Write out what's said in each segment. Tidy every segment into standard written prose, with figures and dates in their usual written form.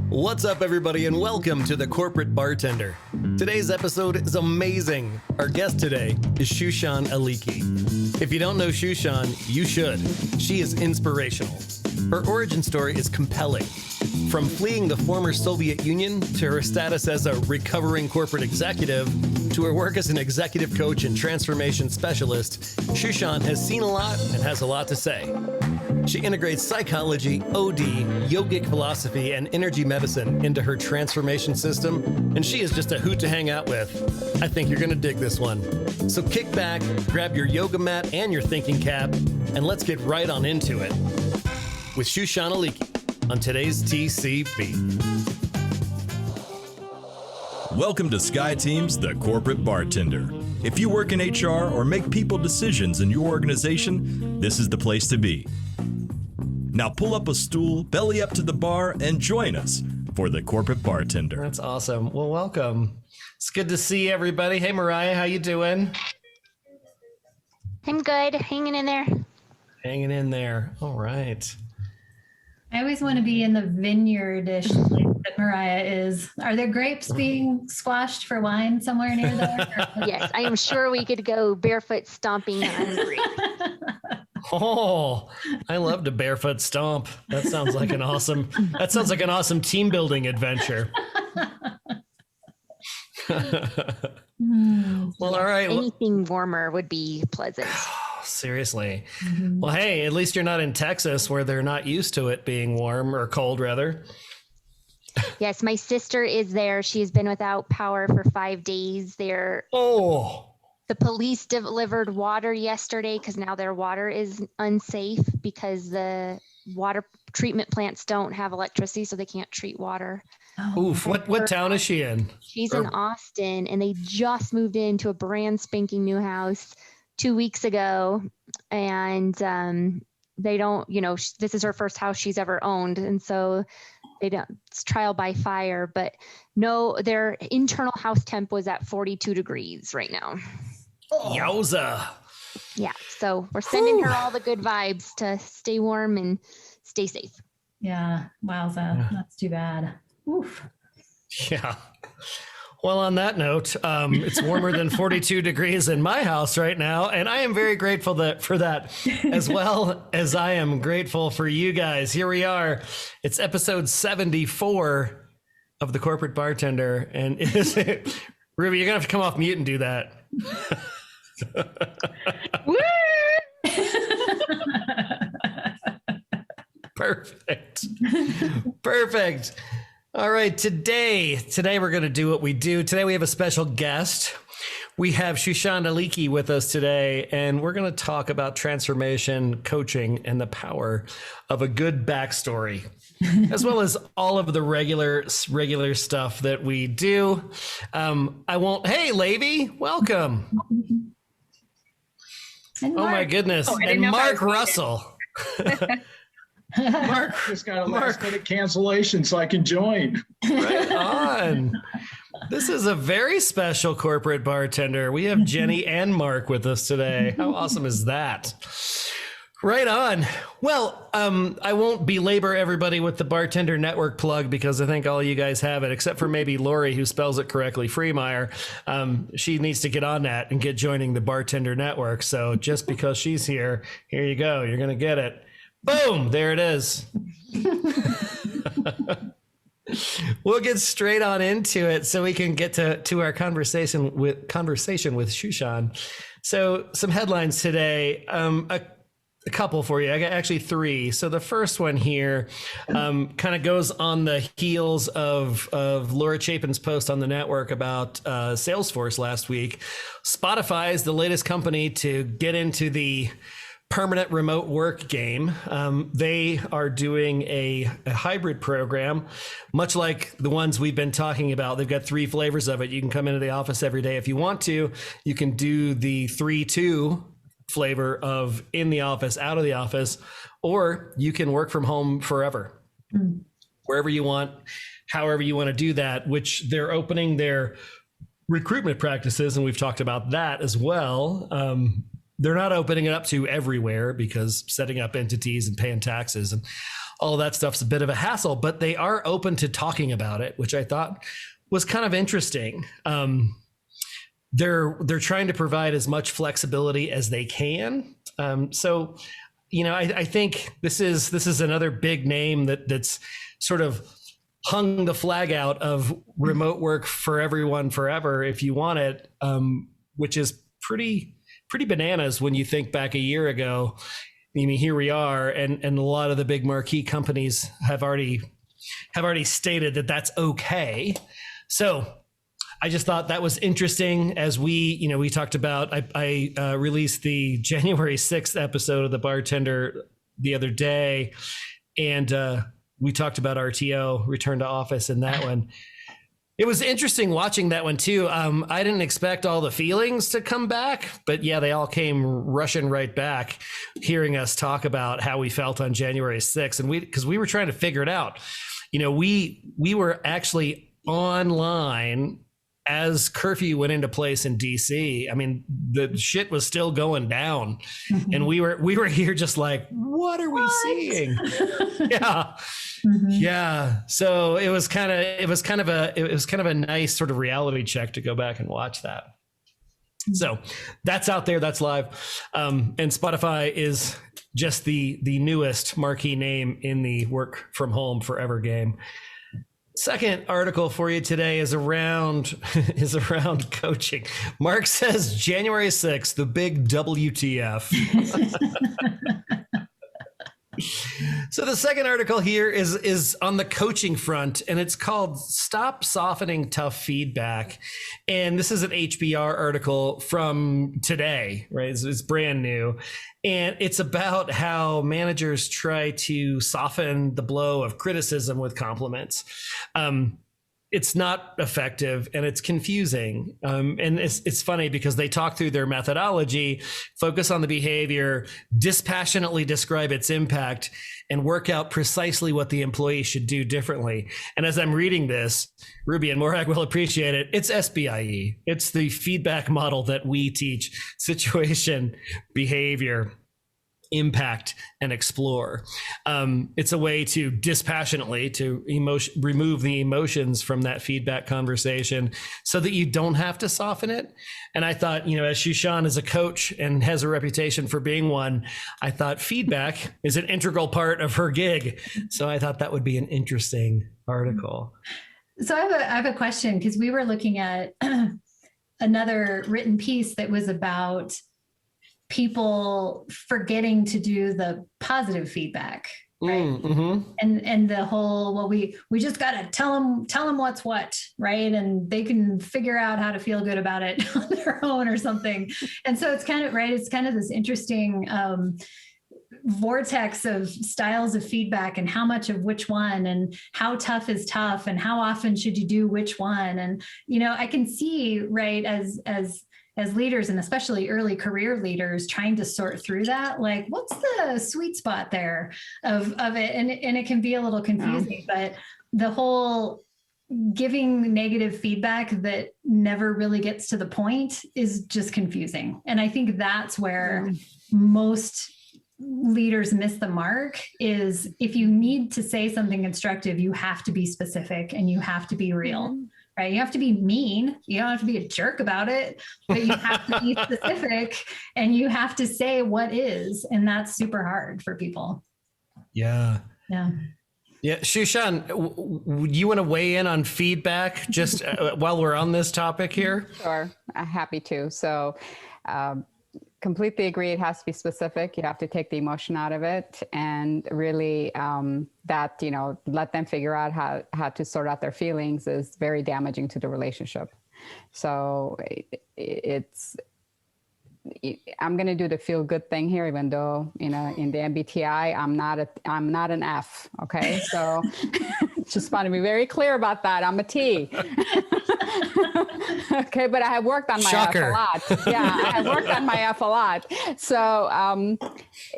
What's up, everybody, and welcome to the Corporate Bartender. Today's episode is amazing. Our guest today is Shushan Aleaqui. If you don't know Shushan, you should. She is inspirational. Her origin story is compelling. From fleeing the former Soviet Union to her status as a recovering corporate executive to her work as an executive coach and transformation specialist, Shushan has seen a lot and has a lot to say. She integrates psychology, OD, Yogic Philosophy, and energy medicine into her transformation system, and she is just a hoot to hang out with. I think you're going to dig this one. So kick back, grab your yoga mat and your thinking cap, and let's get right on into it with Shushan Aleaqui on today's TCB. Welcome to Sky Team's The Corporate Bartender. If you work in HR or make people decisions in your organization, this is the place to be. Now pull up a stool, belly up to the bar, and join us for The Corporate Bartender. That's awesome. Well, welcome. It's good to see everybody. Hey, Mariah, how you doing? I'm good. Hanging in there. Hanging in there. All right. I always want to be in the vineyard-ish place that Mariah is. Are there grapes being squashed for wine somewhere near there? Yes, I am sure we could go barefoot stomping on the grape. Oh, I love to barefoot stomp. That sounds like an awesome team building adventure. Well, all right. Anything warmer would be pleasant. Seriously. Well, hey, at least you're not in Texas where they're not used to it being warm or cold, rather. Yes, my sister is there. She's been without power for 5 days. The police delivered water yesterday because now their water is unsafe because the water treatment plants don't have electricity, so they can't treat water. Oof. What town is she in? She's in Austin, and they just moved into a brand spanking new house 2 weeks ago. And they don't, this is her first house she's ever owned. And so it's trial by fire, but no, their internal house temp was at 42 degrees right now. Yowza. Yeah. So we're sending her all the good vibes to stay warm and stay safe. Yeah. Wowza. That's too bad. Oof. Yeah. Well, on that note, it's warmer than 42 degrees in my house right now, and I am very grateful for that, as well as I am grateful for you guys. Here we are. It's episode 74 of The Corporate Bartender, and Ruby, you're going to have to come off mute and do that. Perfect. All right, today we're going to do what we do. Today we have a special guest. We have Shushan Aleaqui with us today, and we're going to talk about transformation, coaching, and the power of a good backstory, as well as all of the regular stuff that we do. Hey, Levy, welcome. And Oh my goodness. And Mark Russell. Mark just got a last minute cancellation so I can join. Right on. This is a very special corporate bartender. We have Jenny and Mark with us today. How awesome is that? Right on. Well, I won't belabor everybody with the Bartender Network plug because I think all you guys have it, except for maybe Lori, who spells it correctly, Freemeyer. She needs to get on that and get joining the Bartender Network. So just because she's here you go. You're going to get it. Boom, there it is. We'll get straight on into it so we can get to our conversation with Shushan. So some headlines today, a couple for you. I got actually three. So the first one here kind of goes on the heels of Laura Chapin's post on the network about Salesforce last week. Spotify is the latest company to get into the permanent remote work game. They are doing a hybrid program, much like the ones we've been talking about. They've got 3 flavors of it. You can come into the office every day if you want to. You can do the 3-2 flavor of in the office, out of the office, or you can work from home forever, wherever you want, however you want to do that, which they're opening their recruitment practices. And we've talked about that as well. They're not opening it up to everywhere because setting up entities and paying taxes and all that stuff's a bit of a hassle, but they are open to talking about it, which I thought was kind of interesting. They're trying to provide as much flexibility as they can. So, I think this is another big name that's sort of hung the flag out of remote work for everyone forever if you want it, which is pretty bananas when you think back a year ago. I mean, here we are, and a lot of the big marquee companies have already stated that that's okay. So I just thought that was interesting. As we talked about, I released the January 6th episode of the Bartender the other day, and we talked about RTO, return to office, in that one. It was interesting watching that one too. I didn't expect all the feelings to come back, but yeah, they all came rushing right back, hearing us talk about how we felt on January 6th. And because we were trying to figure it out. We were actually online as curfew went into place in DC. I mean, the shit was still going down, and we were here just like, what are we seeing? Yeah. Yeah. So it was kind of a nice sort of reality check to go back and watch that. So that's out there. That's live. And Spotify is just the newest marquee name in the work from home forever game. Second article for you today is around coaching. Mark says January 6th, the big WTF. So the second article here is on the coaching front, and it's called Stop Softening Tough Feedback. And this is an HBR article from today, right? It's brand new. And it's about how managers try to soften the blow of criticism with compliments. It's not effective, and it's confusing. And it's funny because they talk through their methodology, focus on the behavior, dispassionately describe its impact, and work out precisely what the employee should do differently. And as I'm reading this, Ruby and Morag will appreciate it. It's SBIE. It's the feedback model that we teach: situation, behavior, impact, and explore. It's a way to dispassionately remove the emotions from that feedback conversation so that you don't have to soften it. And I thought, as Shushan is a coach and has a reputation for being one, I thought feedback is an integral part of her gig. So I thought that would be an interesting article. So I have a question, because we were looking at another written piece that was about people forgetting to do the positive feedback, right? Mm-hmm. And the whole, well, we just got to tell them what's what, right? And they can figure out how to feel good about it on their own or something. And so it's kind of, right, it's kind of this interesting vortex of styles of feedback, and how much of which one, and how tough is tough, and how often should you do which one. And, I can see, right, as leaders, and especially early career leaders, trying to sort through that, like, what's the sweet spot there of it? And it can be a little confusing, but the whole giving negative feedback that never really gets to the point is just confusing. And I think that's where most leaders miss the mark, is if you need to say something constructive, you have to be specific and you have to be real. Right? You have to be mean. You don't have to be a jerk about it, but you have to be specific, and you have to say what is. And that's super hard for people. Yeah. Shushan, would you want to weigh in on feedback just while we're on this topic here? Sure. I'm happy to. So, completely agree. It has to be specific. You have to take the emotion out of it, and really let them figure out how to sort out their feelings is very damaging to the relationship. So I'm going to do the feel good thing here, even though, in the MBTI, I'm not an F. Okay. So just want to be very clear about that. I'm a T. Okay. But I have worked on my Shocker. F a lot. Yeah. I have worked on my F a lot. So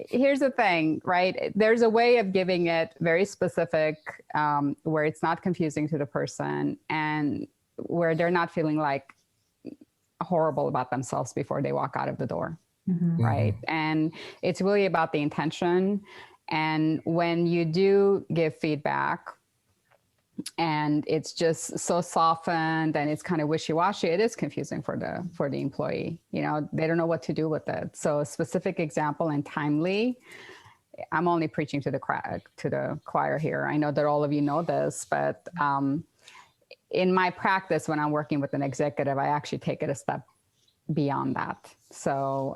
here's the thing, right? There's a way of giving it very specific, where it's not confusing to the person, and where they're not feeling like horrible about themselves before they walk out of the door. Mm-hmm. Right. And it's really about the intention. And when you do give feedback and it's just so softened and it's kind of wishy-washy, it is confusing for the employee. You know, they don't know what to do with it. So a specific example and timely, I'm only preaching to the choir here. I know that all of you know this, but in my practice, when I'm working with an executive, I actually take it a step beyond that. So,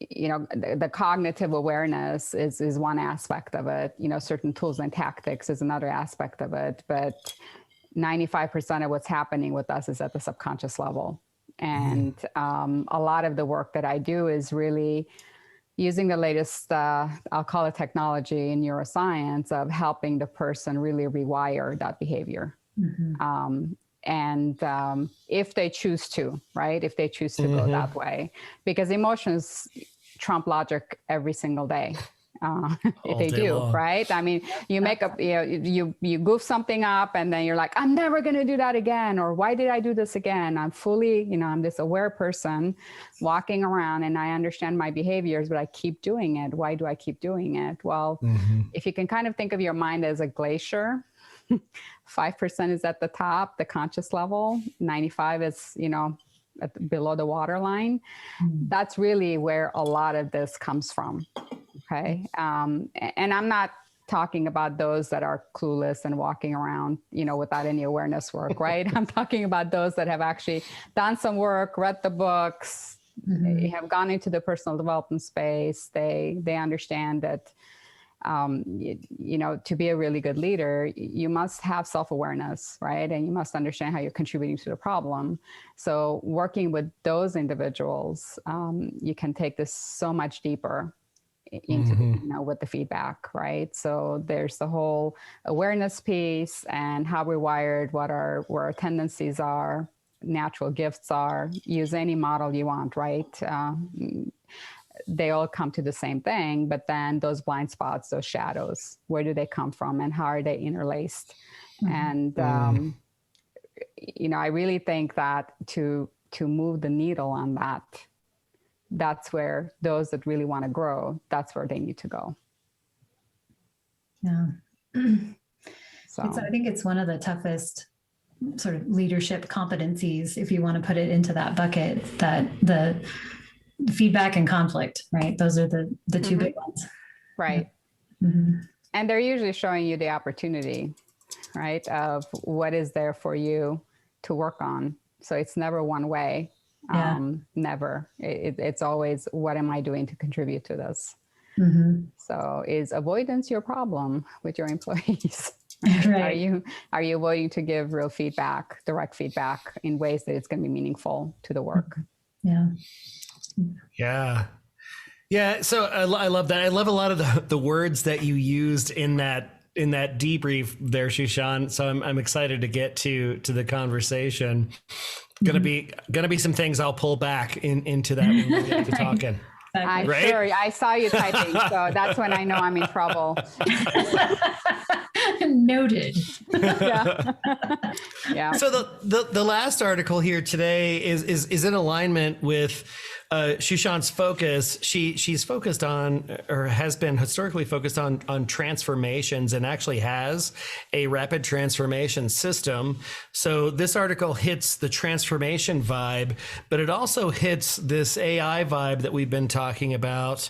you know, the cognitive awareness is one aspect of it. You know, certain tools and tactics is another aspect of it. But 95% of what's happening with us is at the subconscious level. And a lot of the work that I do is really using the latest, I'll call it technology in neuroscience, of helping the person really rewire that behavior. And if they choose to, right? If they choose to go that way, because emotions trump logic every single day. If they do, long. Right? I mean, you make up, you goof something up and then you're like, I'm never going to do that again. Or why did I do this again? I'm fully, I'm this aware person walking around and I understand my behaviors, but I keep doing it. Why do I keep doing it? Well, if you can kind of think of your mind as a glacier, 5% is at the top, the conscious level, 95 is, below the waterline. That's really where a lot of this comes from. Okay. And I'm not talking about those that are clueless and walking around, without any awareness work, right? I'm talking about those that have actually done some work, read the books, have gone into the personal development space. They understand that, to be a really good leader, you must have self-awareness, right? And you must understand how you're contributing to the problem. So working with those individuals, you can take this so much deeper into, with the feedback, right? So there's the whole awareness piece and how we're wired, where our tendencies are, natural gifts are. Use any model you want, right? They all come to the same thing, but then those blind spots, those shadows, where do they come from and how are they interlaced? And, I really think that to move the needle on that, that's where those that really want to grow, that's where they need to go. Yeah. So I think it's one of the toughest sort of leadership competencies, if you want to put it into that bucket, that the feedback and conflict, right? Those are the two big ones. Right. And they're usually showing you the opportunity, right? Of what is there for you to work on. So it's never one way. Never. It's always, what am I doing to contribute to this? So is avoidance your problem with your employees? Right. Are you avoiding to give real feedback, direct feedback in ways that it's going to be meaningful to the work? Yeah. So I love that. I love a lot of the words that you used in that debrief there, Shushan. So I'm excited to get to the conversation. Gonna be some things I'll pull back into that when we get to talking. I'm sure. I saw you typing, so that's when I know I'm in trouble. Noted. Yeah. So the last article here today is in alignment with Shushan's focus. She's focused on, or has been historically focused on transformations, and actually has a rapid transformation system. So this article hits the transformation vibe, but it also hits this AI vibe that we've been talking about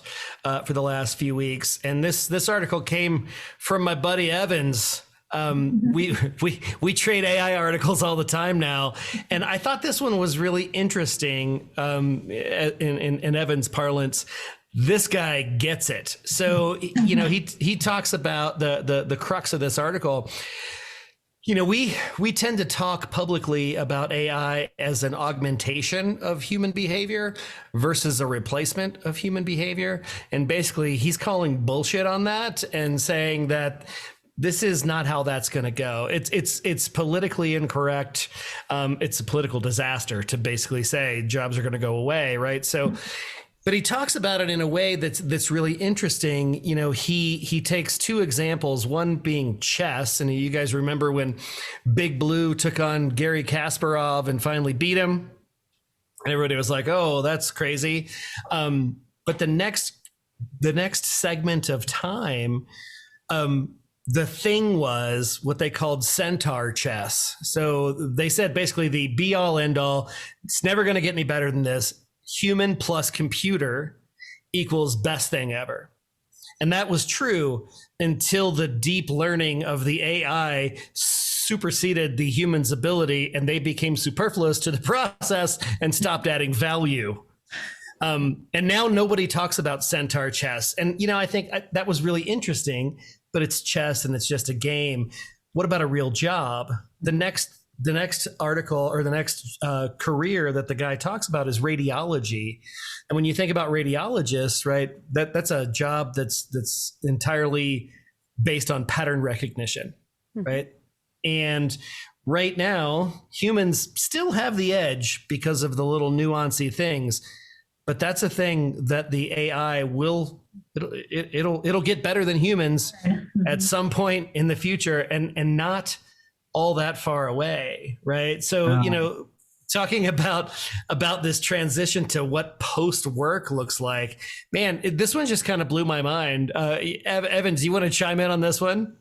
for the last few weeks. And this article came from my buddy Evans. We trade AI articles all the time now, and I thought this one was really interesting. In Evan's parlance, this guy gets it. So he talks about the crux of this article. We tend to talk publicly about AI as an augmentation of human behavior versus a replacement of human behavior, and basically he's calling bullshit on that and saying that this is not how that's going to go. It's politically incorrect. It's a political disaster to basically say jobs are going to go away, right? So, but he talks about it in a way that's really interesting. He takes two examples, one being chess, and you guys remember when Big Blue took on Garry Kasparov and finally beat him, and everybody was like, "Oh, that's crazy." But the next the next segment of time, the thing was what they called centaur chess. So they said basically the be all end all, it's never going to get any better than this. Human plus computer equals best thing ever. And that was true until the deep learning of the AI superseded the human's ability and they became superfluous to the process and stopped adding value. And now nobody talks about centaur chess. And, I think that was really interesting, but it's chess and it's just a game. What about a real job? The next article or the next career that the guy talks about is radiology. And when you think about radiologists, right, that's a job that's entirely based on pattern recognition, right? And right now, humans still have the edge because of the little nuancy things. But that's a thing that the AI it'll get better than humans at some point in the future, and not all that far away, right? So talking about this transition to what post work looks like, man, this one just kind of blew my mind. Evan, do you want to chime in on this one?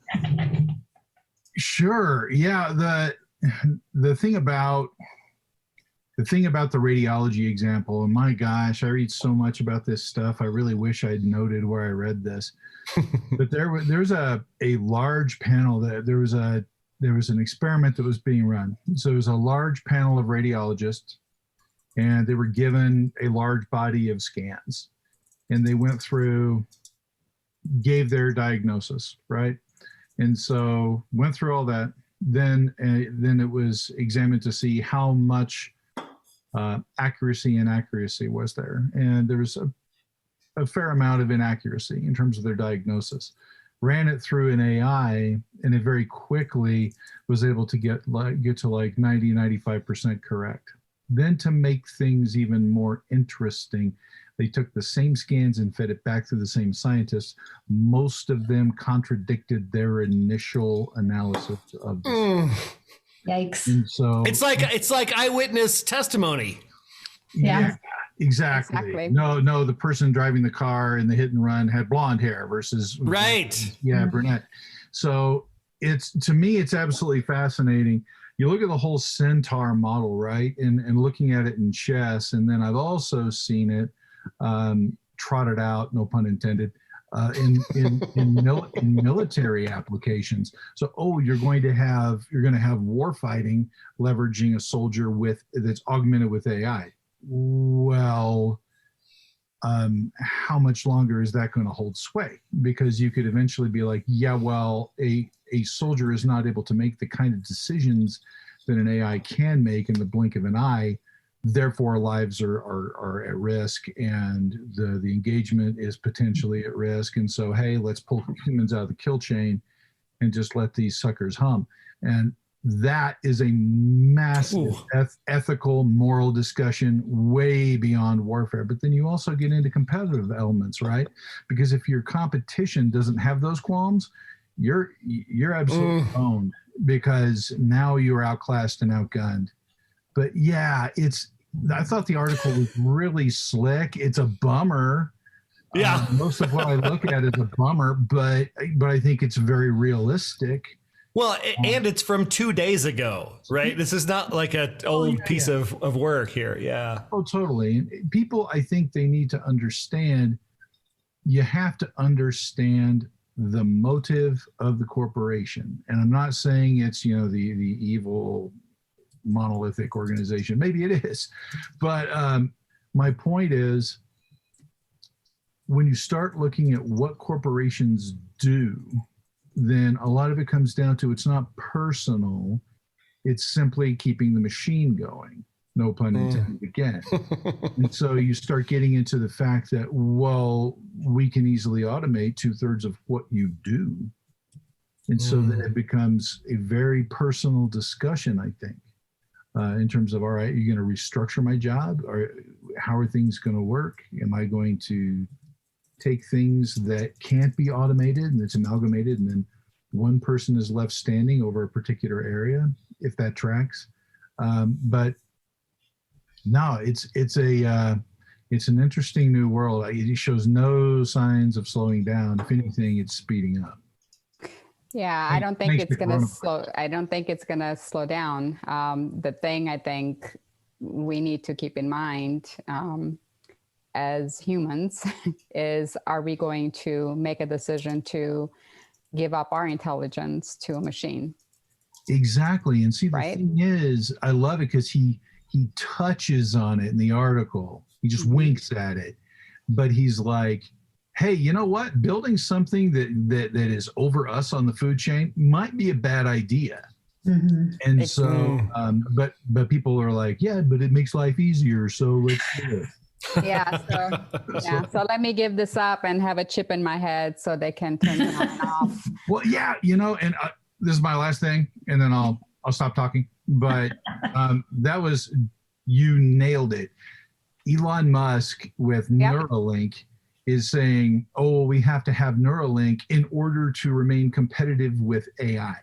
Sure. Yeah. The thing about the radiology example, and my gosh, I read so much about this stuff. I really wish I'd noted where I read this. But there's a large panel that there was an experiment that was being run. So it was a large panel of radiologists, and they were given a large body of scans, and they went through, gave their diagnosis, right? And so went through all that. Then it was examined to see how much accuracy and inaccuracy was there. And there was a fair amount of inaccuracy in terms of their diagnosis. Ran it through an AI, and it very quickly was able to get to like 90-95% correct. Then to make things even more interesting, they took the same scans and fed it back to the same scientists. Most of them contradicted their initial analysis of this. Yikes. And so it's like eyewitness testimony. Yeah, exactly. No, the person driving the car in the hit and run had blonde hair versus brunette. So to me, it's absolutely fascinating. You look at the whole centaur model, right? And looking at it in chess, and then I've also seen it trotted out, no pun intended, in military applications. So, you're going to have war fighting leveraging a soldier that's augmented with AI. Well, how much longer is that going to hold sway? Because you could eventually be like, a soldier is not able to make the kind of decisions that an AI can make in the blink of an eye. Therefore, lives are at risk, and the engagement is potentially at risk. And so, hey, let's pull humans out of the kill chain and just let these suckers hum. And that is a massive ethical, moral discussion way beyond warfare. But then you also get into competitive elements, right? Because if your competition doesn't have those qualms, you're absolutely owned, because now you're outclassed and outgunned. But yeah, I thought the article was really slick. It's a bummer. Yeah. Most of what I look at is a bummer, but I think it's very realistic. Well, and it's from 2 days ago, right? This is not like an old piece of work here. Yeah. Oh, totally. People, I think they need to understand, you have to understand the motive of the corporation. And I'm not saying it's, the evil monolithic organization. Maybe it is. But my point is, when you start looking at what corporations do, then a lot of it comes down to, it's not personal. It's simply keeping the machine going. No pun intended again. And so you start getting into the fact that, we can easily automate 2/3 of what you do. And so then it becomes a very personal discussion, I think, in terms of, all right, you're going to restructure my job? Or how are things going to work? Am I going to take things that can't be automated and it's amalgamated, and then one person is left standing over a particular area, if that tracks? But no, it's an interesting new world. It shows no signs of slowing down. If anything, it's speeding up. Yeah, I don't think it's going to slow. I don't think it's going to slow down. The thing I think we need to keep in mind as humans is, are we going to make a decision to give up our intelligence to a machine? Exactly. And see, the right? thing is, I love it because he touches on it in the article. He just winks at it, but he's like, hey, you know what? Building something that is over us on the food chain might be a bad idea. And so, but people are like, yeah, but it makes life easier, so let's do it. So let me give this up and have a chip in my head so they can turn it on and off. Well, yeah, and this is my last thing, and then I'll stop talking. But you nailed it. Elon Musk with Neuralink is saying, oh, we have to have Neuralink in order to remain competitive with AI.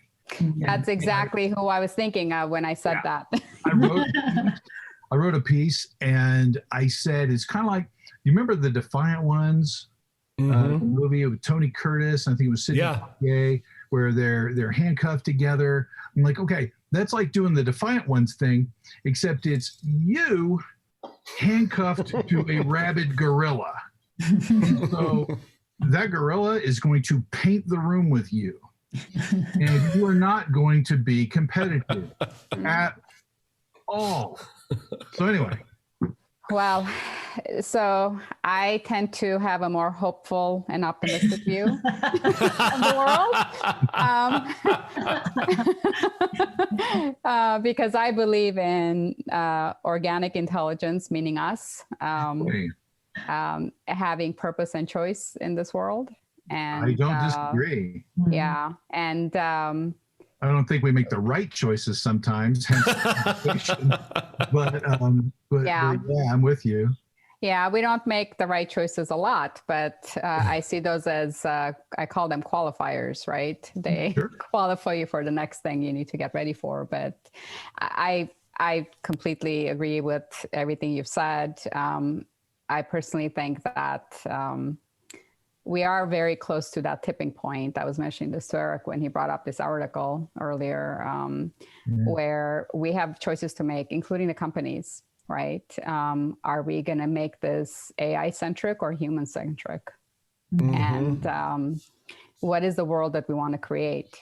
That's exactly who I was thinking of when I said that. I wrote a piece and I said, it's kind of like, you remember the Defiant Ones movie with Tony Curtis? I think it was Sidney Poitier, where they're handcuffed together. I'm like, okay, that's like doing the Defiant Ones thing, except it's you handcuffed to a rabid gorilla. And so that gorilla is going to paint the room with you. And you are not going to be competitive at all. So anyway. Well, so I tend to have a more hopeful and optimistic view of the world, because I believe in organic intelligence, meaning us, having purpose and choice in this world. And I don't disagree. Yeah. And I don't think we make the right choices sometimes, but yeah, I'm with you. Yeah, we don't make the right choices a lot, but I see those as, I call them qualifiers, right? They qualify you for the next thing you need to get ready for. But I completely agree with everything you've said. I personally think that we are very close to that tipping point. I was mentioning this to Eric when he brought up this article earlier, where we have choices to make, including the companies, right? Are we going to make this AI-centric or human-centric? And what is the world that we want to create?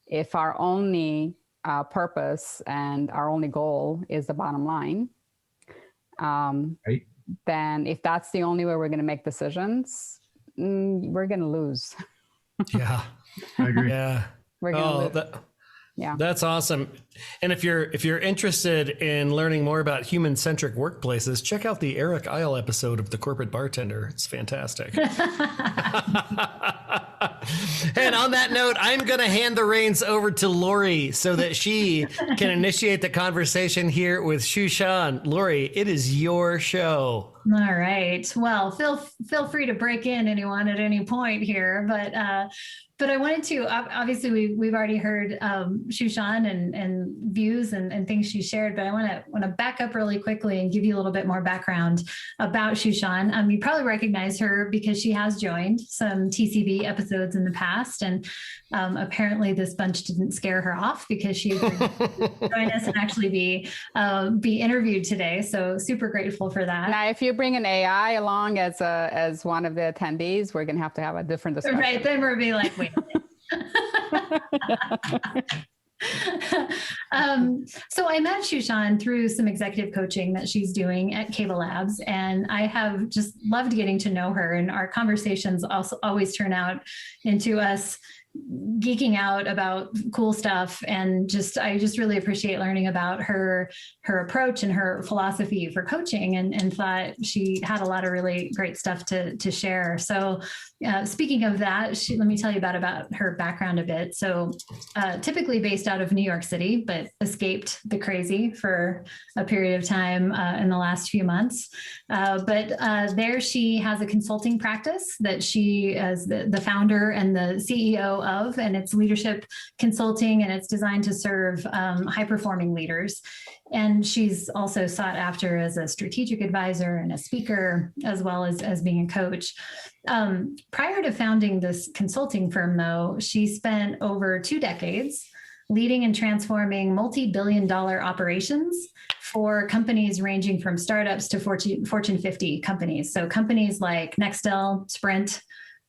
If our only purpose and our only goal is the bottom line, then if that's the only way we're going to make decisions, we're going to lose. Yeah, I agree. Yeah, we're going to lose. Yeah, that's awesome. And if you're interested in learning more about human-centric workplaces, check out the Eric Isle episode of The Corporate Bartender. It's fantastic. And on that note, I'm going to hand the reins over to Lori so that she can initiate the conversation here with Shushan. Lori, it is your show. All right. Well, feel free to break in, anyone, at any point here, but I wanted to, obviously we've already heard Shushan and views and things she shared, but I want to back up really quickly and give you a little bit more background about Shushan. You probably recognize her because she has joined some TCB episodes in the past, and apparently this bunch didn't scare her off because she agreed to join us and actually be interviewed today. So super grateful for that. Now, if you bring an AI along as one of the attendees, we're going to have a different discussion. Right, then we'll be like, wait a minute. So I met Shushan through some executive coaching that she's doing at Cable Labs, and I have just loved getting to know her, and our conversations also always turn out into us geeking out about cool stuff, and I just really appreciate learning about her approach and her philosophy for coaching, and thought she had a lot of really great stuff to share. So speaking of that, let me tell you about her background a bit. So typically based out of New York City, but escaped the bit crazy for a period of time in the last few months. But there she has a consulting practice that she is the founder and the CEO of, and it's leadership consulting, and it's designed to serve high-performing leaders. And she's also sought after as a strategic advisor and a speaker, as well as being a coach. Prior to founding this consulting firm, though, she spent over 2 decades leading and transforming multi-billion-dollar operations for companies ranging from startups to Fortune 50 companies. So companies like Nextel, Sprint,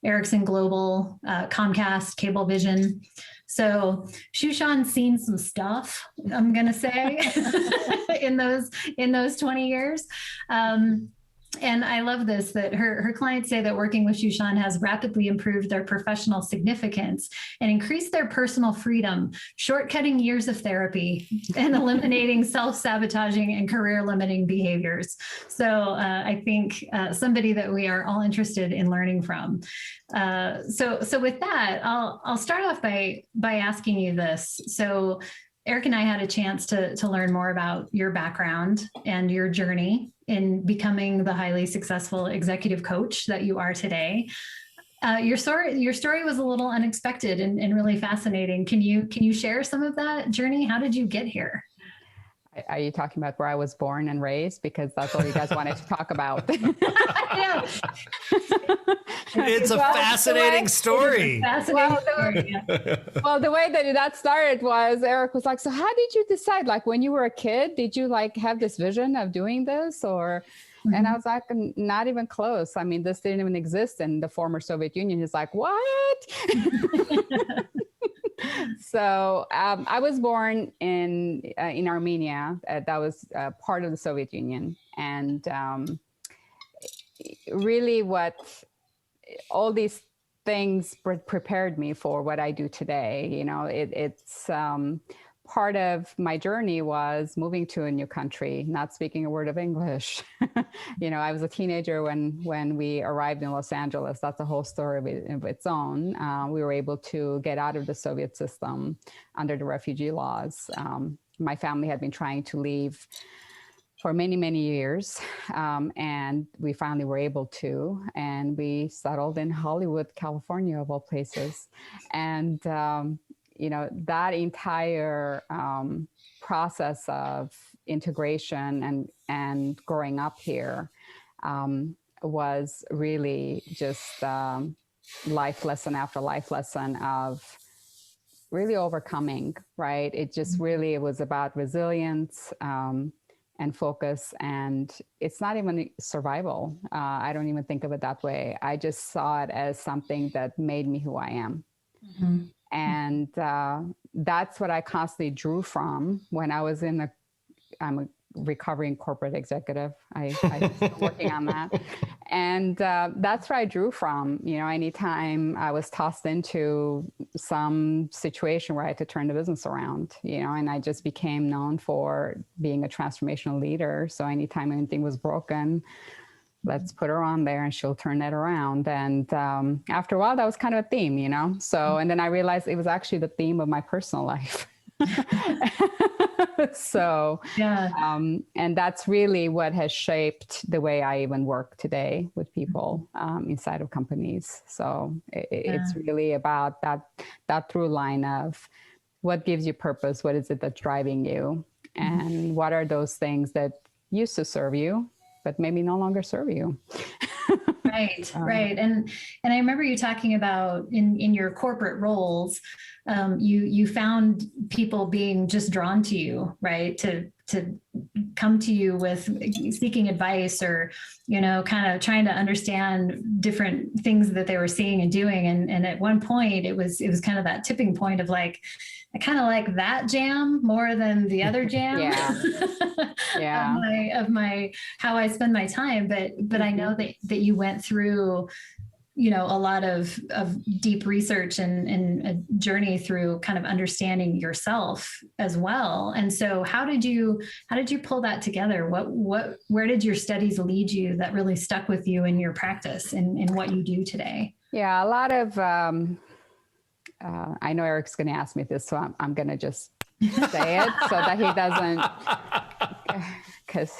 Ericsson Global, Comcast, Cablevision. So Shushan's seen some stuff, I'm going to say, in those 20 years. And I love this, that her clients say that working with Shushan has rapidly improved their professional significance and increased their personal freedom, shortcutting years of therapy and eliminating self-sabotaging and career-limiting behaviors. So I think somebody that we are all interested in learning from. So with that, I'll start off by asking you this. So Eric and I had a chance to learn more about your background and your journey in becoming the highly successful executive coach that you are today. Your story was a little unexpected and really fascinating. Can you share some of that journey? How did you get here? Are you talking about where I was born and raised? Because that's all you guys wanted to talk about. Yeah. It's a fascinating story. Well, the way that started was Eric was like, so how did you decide? Like when you were a kid, did you like have this vision of doing this or? Mm-hmm. And I was like, not even close. I mean, this didn't even exist in the former Soviet Union. He's like, what? So I was born in Armenia. That was part of the Soviet Union. And really what all these things prepared me for what I do today. You know, it's part of my journey was moving to a new country, not speaking a word of English. You know, I was a teenager when we arrived in Los Angeles. That's a whole story of its own. We were able to get out of the Soviet system under the refugee laws. My family had been trying to leave for many, many years. And we finally were able to, and we settled in Hollywood, California, of all places. And, you know, that entire process of integration and growing up here was really just life lesson after life lesson of really overcoming, right? It just really, it was about resilience and focus, and it's not even survival. I don't even think of it that way. I just saw it as something that made me who I am. Mm-hmm. And that's what I constantly drew from when I was I'm a recovering corporate executive. I'm still working on that. And that's where I drew from. You know, anytime I was tossed into some situation where I had to turn the business around, you know, and I just became known for being a transformational leader. So anytime anything was broken, let's put her on there and she'll turn that around. And after a while, that was kind of a theme, you know? So, and then I realized it was actually the theme of my personal life. So, yeah. And that's really what has shaped the way I even work today with people inside of companies. So it's really about that through line of what gives you purpose, what is it that's driving you, and what are those things that used to serve you, but maybe no longer serve you. Right, right. And I remember you talking about in your corporate roles, you found people being just drawn to you, right? To come to you with seeking advice or, you know, kind of trying to understand different things that they were seeing and doing. And at one point it was kind of that tipping point of like, I kind of like that jam more than the other jam. Yeah. of my how I spend my time. But I know that you went through, you know, a lot of deep research and a journey through kind of understanding yourself as well. And so how did you pull that together? Where did your studies lead you that really stuck with you in your practice and what you do today? Yeah, a lot of I know Eric's going to ask me this, so I'm going to just say it so that he doesn't, because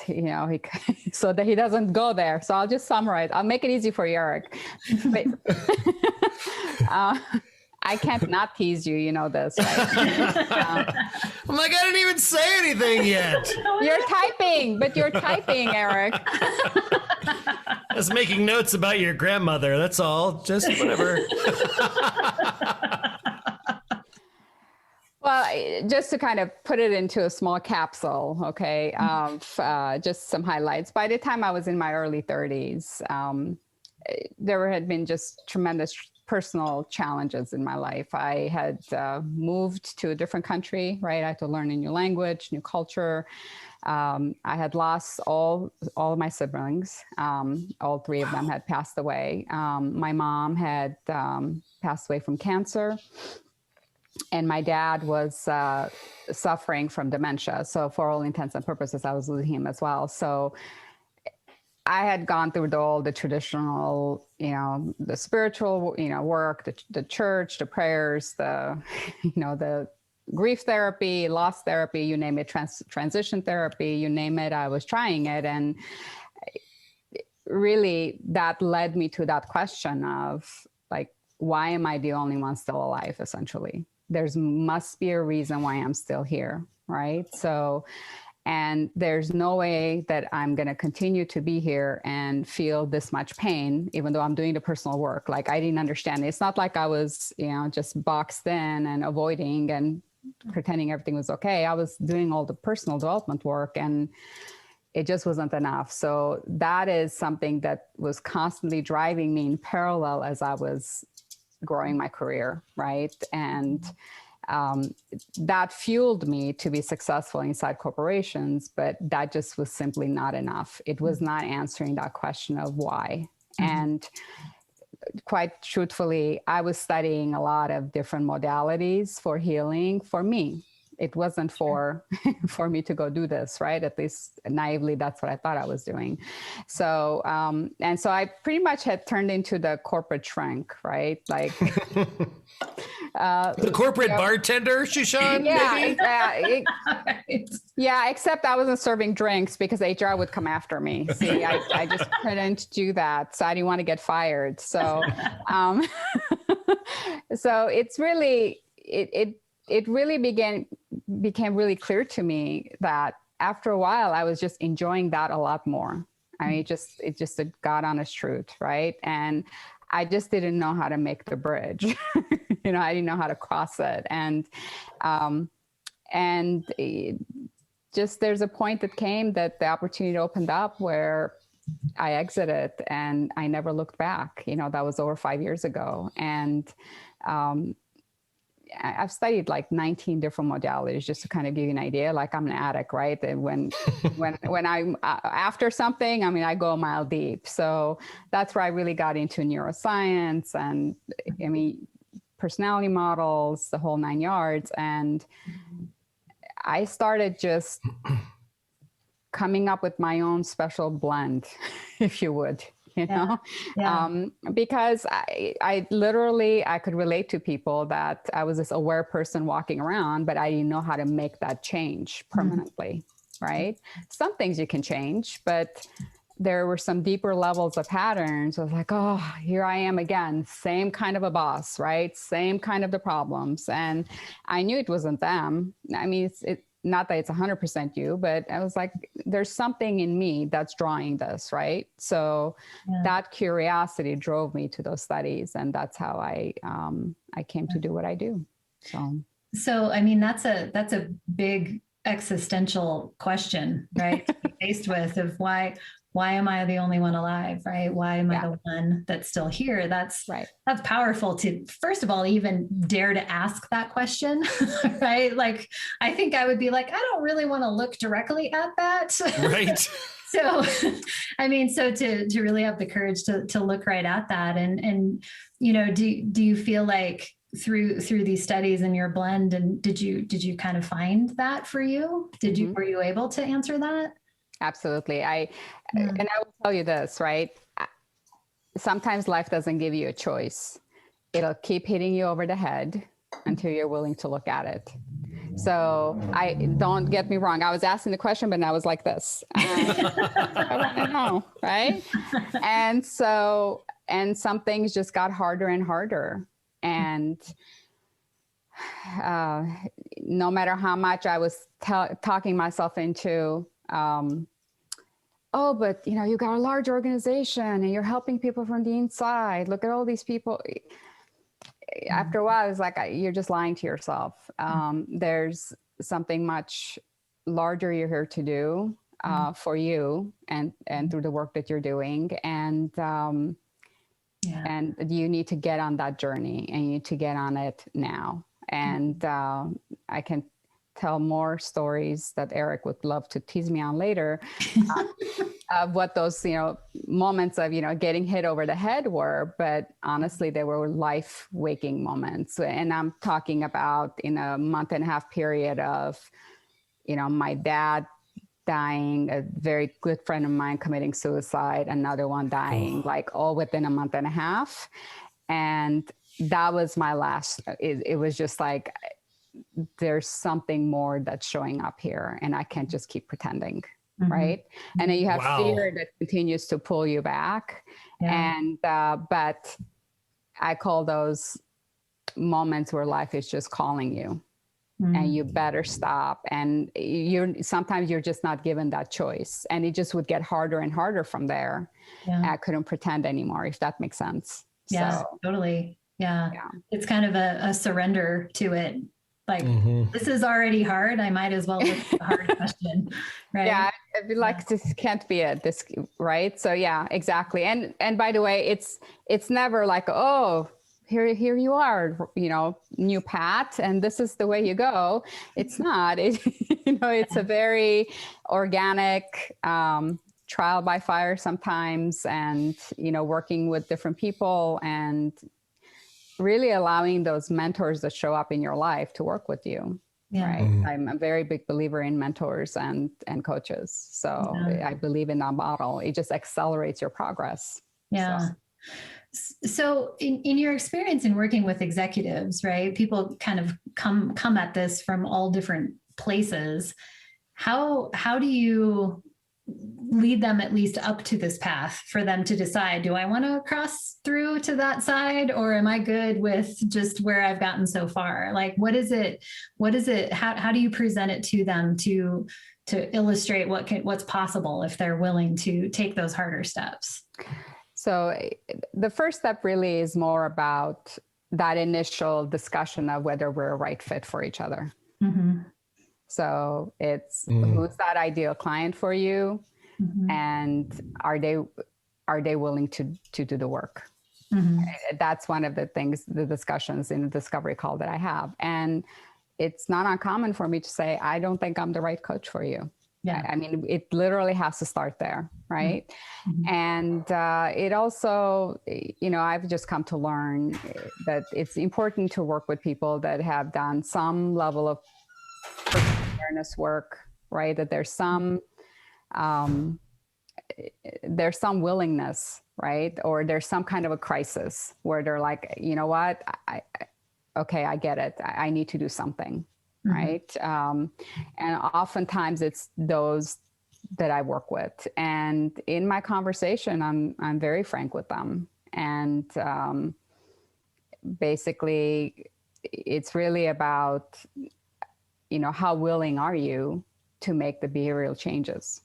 so that he doesn't go there. So I'll just summarize. I'll make it easy for you, Eric. But, I can't not tease you, you know this, right? I'm like, I didn't even say anything yet. You're typing, Eric. I was making notes about your grandmother. That's all. Just whatever. Well, just to kind of put it into a small capsule, okay, just some highlights. By the time I was in my early 30s, there had been just tremendous personal challenges in my life. I had moved to a different country, right? I had to learn a new language, new culture. I had lost all of my siblings. All three of them had passed away. My mom had passed away from cancer. And my dad was suffering from dementia. So for all intents and purposes, I was losing him as well. So I had gone through all the traditional, the spiritual, work, the church, the prayers, the grief therapy, loss therapy, you name it, transition therapy, you name it, I was trying it. And really that led me to that question of like, why am I the only one still alive, essentially? Must be a reason why I'm still here, right? So, and there's no way that I'm going to continue to be here and feel this much pain, even though I'm doing the personal work. Like I didn't understand it. It's not like I was, just boxed in and avoiding and pretending everything was okay. I was doing all the personal development work and it just wasn't enough. So that is something that was constantly driving me in parallel as I was growing my career, right? And that fueled me to be successful inside corporations, but that just was simply not enough. It was not answering that question of why. And quite truthfully, I was studying a lot of different modalities for healing for me. It wasn't for me to go do this, right? At least naively, that's what I thought I was doing. So, and so I pretty much had turned into the corporate shrink, right? Like the corporate bartender, Shushan? Yeah, yeah, except I wasn't serving drinks because HR would come after me. See, I just couldn't do that. So I didn't want to get fired. So, so it's really, it really became really clear to me that after a while, I was just enjoying that a lot more. I mean, it just a God honest truth, right? And I just didn't know how to make the bridge. I didn't know how to cross it. And just there's a point that came that the opportunity opened up where I exited and I never looked back. That was over 5 years ago. And I've studied like 19 different modalities just to kind of give you an idea. Like I'm an addict, right? And when I'm after something, I go a mile deep. So that's where I really got into neuroscience and personality models, the whole 9 yards. And I started just coming up with my own special blend, if you would. Because I literally, I could relate to people that I was this aware person walking around, but I didn't know how to make that change permanently, right? Some things you can change, but there were some deeper levels of patterns. I was like, oh, here I am again, same kind of a boss, right? Same kind of the problems. And I knew it wasn't them. It's not that it's 100% you, but I was like, there's something in me that's drawing this, right? So that curiosity drove me to those studies, and that's how I came to do what I do. So that's a big existential question, right? To be faced with of why am I the only one alive, right? Why am I the one that's still here? That's right. That's powerful to, first of all, even dare to ask that question, right? Like, I think I would be like, I don't really want to look directly at that. Right. So, so to really have the courage to look right at that and do you feel like through these studies and your blend, and did you kind of find that for you? Were you able to answer that? Absolutely. And I will tell you this, right? Sometimes life doesn't give you a choice. It'll keep hitting you over the head until you're willing to look at it. So I don't get me wrong. I was asking the question, but I was like this. I want to know, right? And some things just got harder and harder. And no matter how much I was talking myself into, oh, but you got a large organization and you're helping people from the inside. Look at all these people. After a while, I was like, you're just lying to yourself. There's something much larger you're here to do for you and through the work that you're doing. And you need to get on that journey, and you need to get on it now. And I can tell more stories that Eric would love to tease me on later of what those, moments of, getting hit over the head were. But honestly, they were life-waking moments. And I'm talking about in a month-and-a-half period of, my dad dying, a very good friend of mine committing suicide, another one dying, like all within a month and a half. And that was my last, it was just like, there's something more that's showing up here, and I can't just keep pretending. Right. And then you have fear that continues to pull you back. And, but I call those moments where life is just calling you, and you better stop. And sometimes you're just not given that choice, and it just would get harder and harder from there. I couldn't pretend anymore, if that makes sense. Yeah, so, totally. Yeah. It's kind of a surrender to it. Like, this is already hard. I might as well look at the hard question, right? Yeah, I'd be like, this can't be it. This, right? So yeah, exactly. And by the way, it's never like, oh, here you are, new path, and this is the way you go. It's not. It's a very organic trial by fire sometimes, and working with different people and really allowing those mentors that show up in your life to work with you. Right. I'm a very big believer in mentors and coaches. So I believe in that model. It just accelerates your progress. Yeah. So in your experience in working with executives, right, people kind of come at this from all different places. How do you lead them at least up to this path for them to decide, do I want to cross through to that side, or am I good with just where I've gotten so far? Like, what is it? How do you present it to them to illustrate what's possible if they're willing to take those harder steps? So the first step really is more about that initial discussion of whether we're a right fit for each other. So it's who's that ideal client for you, and are they willing to do the work? That's one of the things, the discussions in the discovery call that I have. And it's not uncommon for me to say, I don't think I'm the right coach for you. I mean, it literally has to start there, right? And it also, I've just come to learn that it's important to work with people that have done some level of awareness work, right? That there's some willingness, right? Or there's some kind of a crisis where they're like, you know what? I get it. I need to do something, right? And oftentimes it's those that I work with. And in my conversation, I'm very frank with them. And basically, it's really about, how willing are you to make the behavioral changes?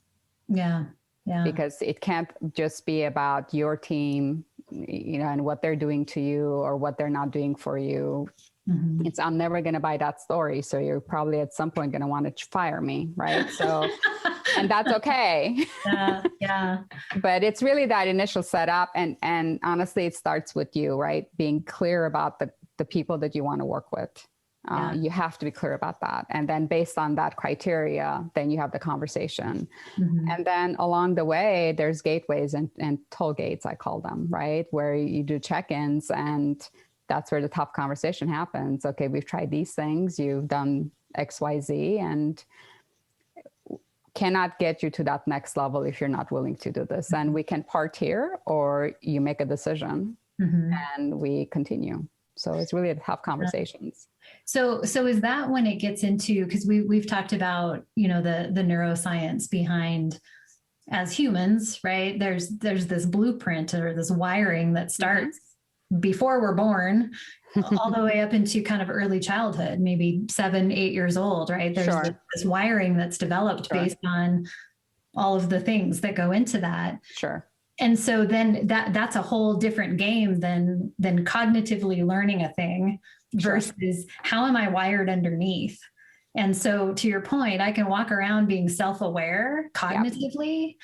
Yeah. Because it can't just be about your team, and what they're doing to you or what they're not doing for you. It's, I'm never going to buy that story. So you're probably at some point going to want to fire me. Right. So, and that's okay. But it's really that initial setup. And honestly, it starts with you, right? Being clear about the people that you want to work with. You have to be clear about that. And then based on that criteria, then you have the conversation. And then along the way, there's gateways and toll gates, I call them, right? Where you do check-ins, and that's where the tough conversation happens. Okay, we've tried these things, you've done X, Y, Z, and cannot get you to that next level if you're not willing to do this. And we can part here, or you make a decision and we continue. So it's really tough conversations. So is that when it gets into, because we've talked about, you know, the neuroscience behind, as humans, right? There's this blueprint or this wiring that starts before we're born, all the way up into kind of early childhood, maybe 7, 8 years old, right? There's this wiring that's developed based on all of the things that go into that. Sure. And so then that's a whole different game than cognitively learning a thing versus how am I wired underneath? And so to your point, I can walk around being self-aware cognitively,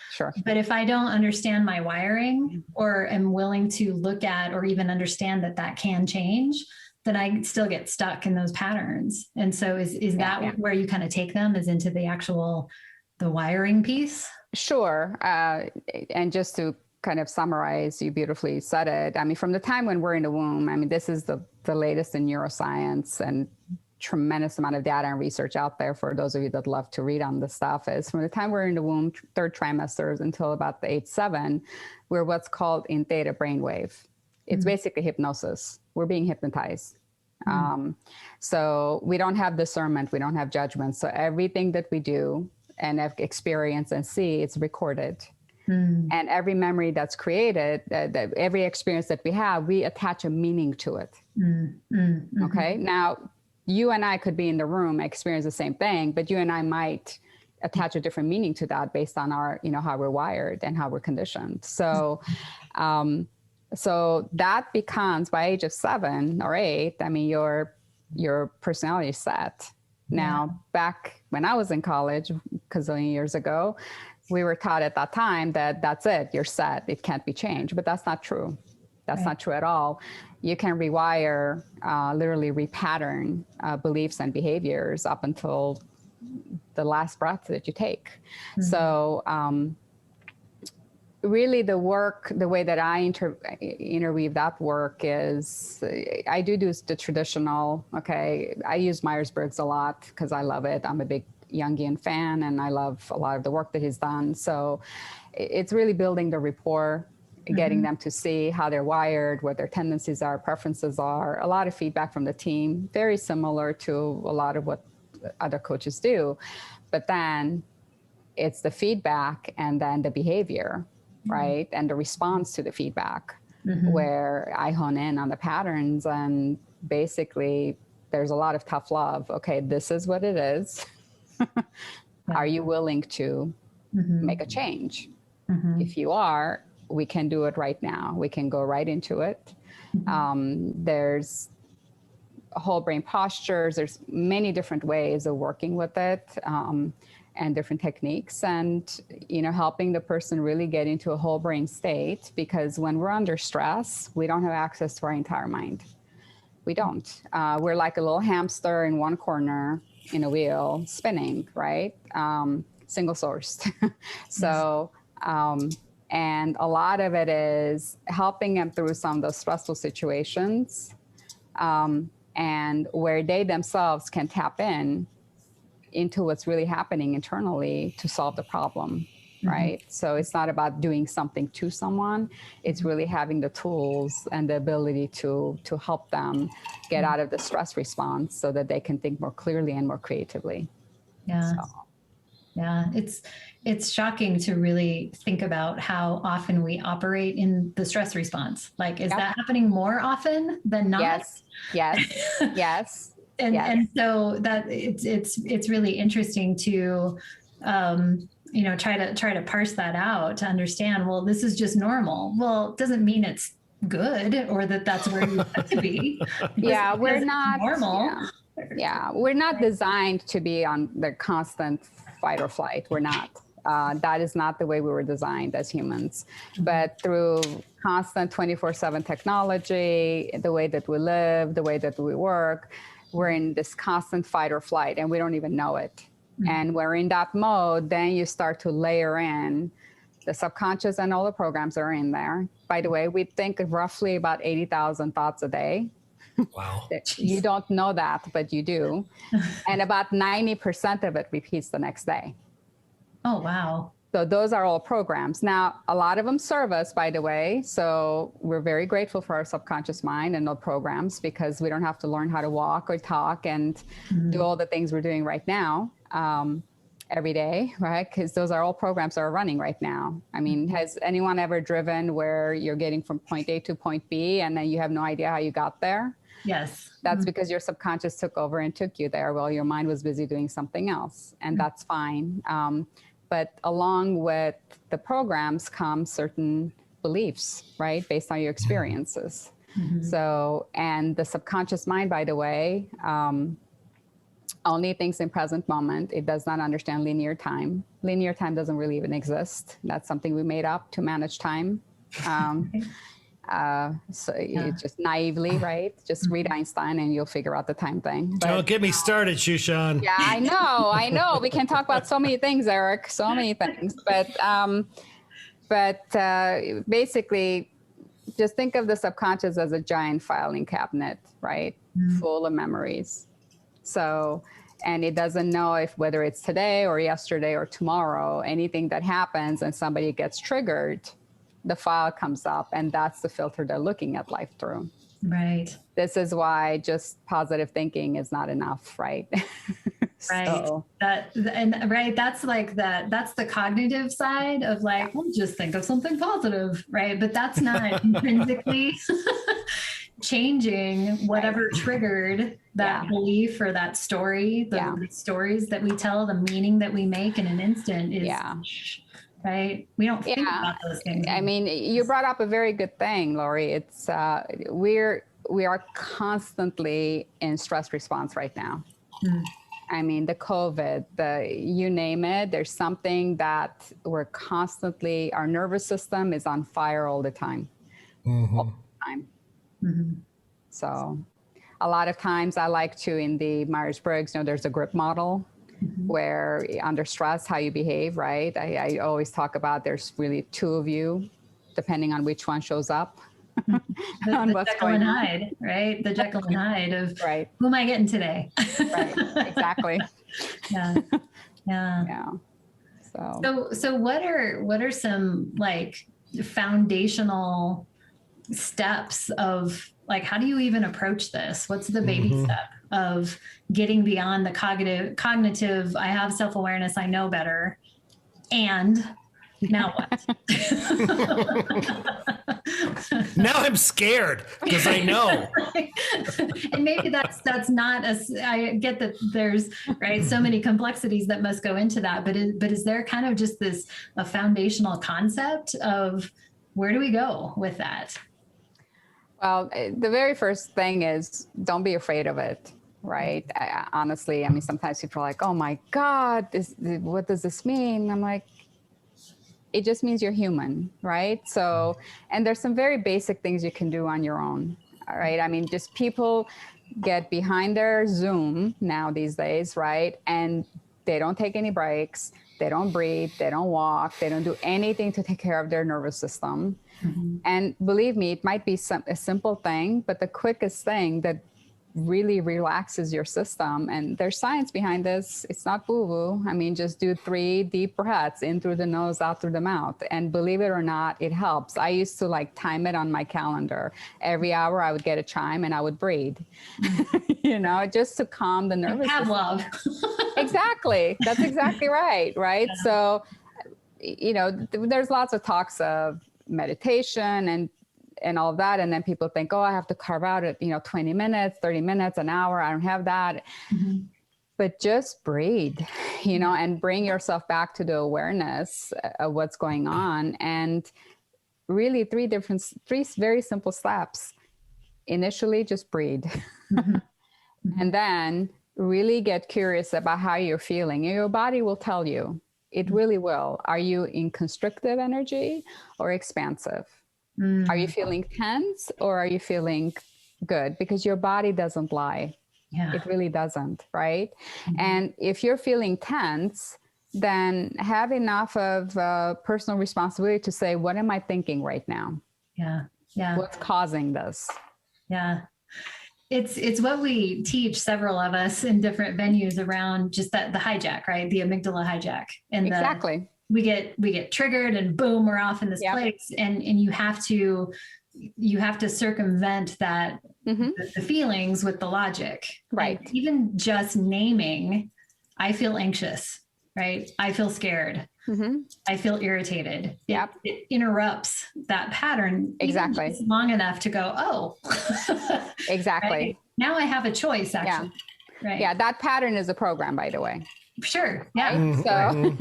but if I don't understand my wiring or am willing to look at or even understand that can change, then I still get stuck in those patterns. And so is that where you kind of take them, is into the wiring piece? Sure. And just to kind of summarize, you beautifully said it. I mean, from the time when we're in the womb, I mean, this is the latest in neuroscience, and tremendous amount of data and research out there for those of you that love to read on this stuff, is from the time we're in the womb, third trimesters until about the age 7, we're what's called in theta brainwave. It's basically hypnosis. We're being hypnotized. So we don't have discernment. We don't have judgment. So everything that we do and experience and see, it's recorded. And every memory that's created, every experience that we have, we attach a meaning to it. Okay. Now, you and I could be in the room, experience the same thing, but you and I might attach a different meaning to that based on our, you know, how we're wired and how we're conditioned. So, so that becomes, by age of 7 or 8, I mean, your personality is set. Now, back when I was in college, gazillion years ago, we were taught at that time that that's it, you're set, it can't be changed. But that's not true. That's not true at all. You can rewire, literally repattern beliefs and behaviors up until the last breath that you take. So really the work, the way that I interweave that work is, I do the traditional, I use Myers-Briggs a lot because I love it. I'm a big Jungian fan and I love a lot of the work that he's done. So it's really building the rapport, getting them to see how they're wired, what their tendencies are, preferences are, a lot of feedback from the team, very similar to a lot of what other coaches do. But then it's the feedback and then the behavior, right? And the response to the feedback, where I hone in on the patterns, and basically there's a lot of tough love. Okay, this is what it is. Are you willing to make a change? If you are, we can do it right now. We can go right into it. There's whole brain postures. There's many different ways of working with it, and different techniques, and, you know, helping the person really get into a whole brain state, because when we're under stress, we don't have access to our entire mind. We don't. We're like a little hamster in one corner in a wheel spinning, right? Single sourced. So, and a lot of it is helping them through some of those stressful situations, and where they themselves can tap into what's really happening internally to solve the problem, right? So it's not about doing something to someone. It's really having the tools and the ability to help them get out of the stress response so that they can think more clearly and more creatively. Yeah. So. Yeah, it's shocking to really think about how often we operate in the stress response. Like, is that happening more often than not? Yes. And so that it's really interesting to, you know, try to parse that out, to understand, well, this is just normal. Well, it doesn't mean it's good or that's where you have to be. We're not normal. We're not designed to be on the constant fight or flight. We're not. That is not the way we were designed as humans. But through constant 24/7 technology, the way that we live, the way that we work, we're in this constant fight or flight, and we don't even know it. And we're in that mode, then you start to layer in the subconscious, and all the programs are in there. By the way, we think of roughly about 80,000 thoughts a day. Wow. You don't know that, but you do. And about 90% of it repeats the next day. Oh, wow. So those are all programs. Now, a lot of them serve us, by the way. So we're very grateful for our subconscious mind and the programs, because we don't have to learn how to walk or talk and do all the things we're doing right now every day, right? Because those are all programs that are running right now. I mean, has anyone ever driven where you're getting from point A to point B and then you have no idea how you got there? Yes. That's because your subconscious took over and took you there while your mind was busy doing something else. And that's fine. But along with the programs come certain beliefs, right? Based on your experiences. So, and the subconscious mind, by the way, only thinks in present moment. It does not understand linear time. Linear time doesn't really even exist. That's something we made up to manage time. So you just naively, right? Just read Einstein and you'll figure out the time thing. But, don't get me started, Shushan. Yeah, I know. We can talk about so many things, Eric, so many things. But basically, just think of the subconscious as a giant filing cabinet, right? Full of memories. So, and it doesn't know whether it's today or yesterday or tomorrow. Anything that happens and somebody gets triggered, the file comes up, and that's the filter they're looking at life through. Right. This is why just positive thinking is not enough, right? Right. So, Right. That's like that's the cognitive side of like, well, just think of something positive, right? But that's not intrinsically changing whatever triggered that belief or that story. The stories that we tell, the meaning that we make in an instant is right? We don't think about those things. I mean, you brought up a very good thing, Lori. It's we are constantly in stress response right now. I mean, the COVID, you name it, there's something that we're constantly, our nervous system is on fire all the time. All the time. So a lot of times I like to, in the Myers-Briggs, there's a grip model. Where under stress, how you behave, right? I always talk about there's really two of you, depending on which one shows up. The Jekyll and Hyde, right? The Jekyll and Hyde of who am I getting today? Right, exactly. Yeah. So what are some like foundational steps of like, how do you even approach this? What's the baby step of getting beyond the cognitive, I have self-awareness, I know better, and now what? Now I'm scared because I know. And maybe that's not I get that there's so many complexities that must go into that, but is there kind of just a foundational concept of where do we go with that? Well, the very first thing is don't be afraid of it, right? Honestly, I mean, sometimes people are like, oh my God, what does this mean? I'm like, it just means you're human, right? So, and there's some very basic things you can do on your own, all right? I mean, just people get behind their Zoom now these days, right? And they don't take any breaks. They don't breathe. They don't walk. They don't do anything to take care of their nervous system. And believe me, it might be a simple thing, but the quickest thing that really relaxes your system, and there's science behind this. It's not woo-woo. I mean, just do 3 deep breaths in through the nose, out through the mouth. And believe it or not, it helps. I used to like time it on my calendar. Every hour I would get a chime and I would breathe, just to calm the nervous system. Pavlov. Exactly. That's exactly right. Right. Yeah. So, there's lots of talks of meditation and all of that. And then people think, oh, I have to carve out 20 minutes, 30 minutes, an hour. I don't have that. But just breathe, and bring yourself back to the awareness of what's going on. And really 3 very simple steps. Initially, just breathe. And then really get curious about how you're feeling. And your body will tell you. It really will. Are you in constrictive energy or expansive? Are you feeling tense or are you feeling good? Because your body doesn't lie. Yeah. It really doesn't, right? And if you're feeling tense, then have enough of personal responsibility to say, what am I thinking right now? Yeah. What's causing this? Yeah. It's what we teach, several of us in different venues around just the hijack, right? The amygdala hijack. And exactly. we get triggered and boom, we're off in this place. And you have to circumvent that, the feelings with the logic. Right. And even just naming, I feel anxious, right? I feel scared. I feel irritated. It interrupts that pattern. Exactly. It's long enough to go, oh, exactly. Right? Now I have a choice, actually. Right. Yeah. That pattern is a program, by the way. Sure. Yeah. So,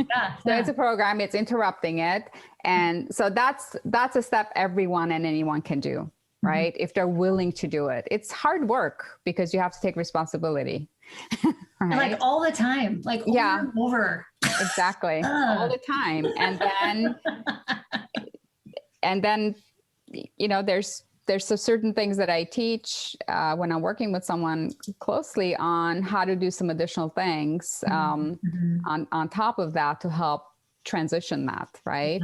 so it's a program, it's interrupting it. And so that's a step everyone and anyone can do, right? If they're willing to do it. It's hard work because you have to take responsibility. Right? Like all the time, like over and over. Exactly. All the time. And then, there's certain things that I teach when I'm working with someone closely on how to do some additional things on top of that to help transition that, right?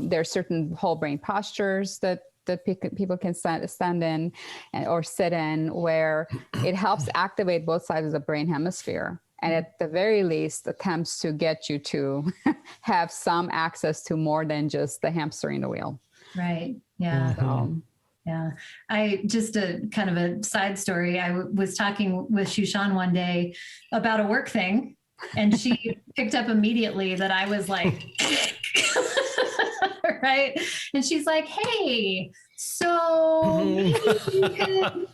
There's certain whole brain postures that people can stand in or sit in where it helps activate both sides of the brain hemisphere. And at the very least attempts to get you to have some access to more than just the hamster in the wheel. Right. Yeah. Yeah. I just a kind of a side story. I was talking with Shushan one day about a work thing, and she picked up immediately that I was like, right. And she's like, hey, so maybe you could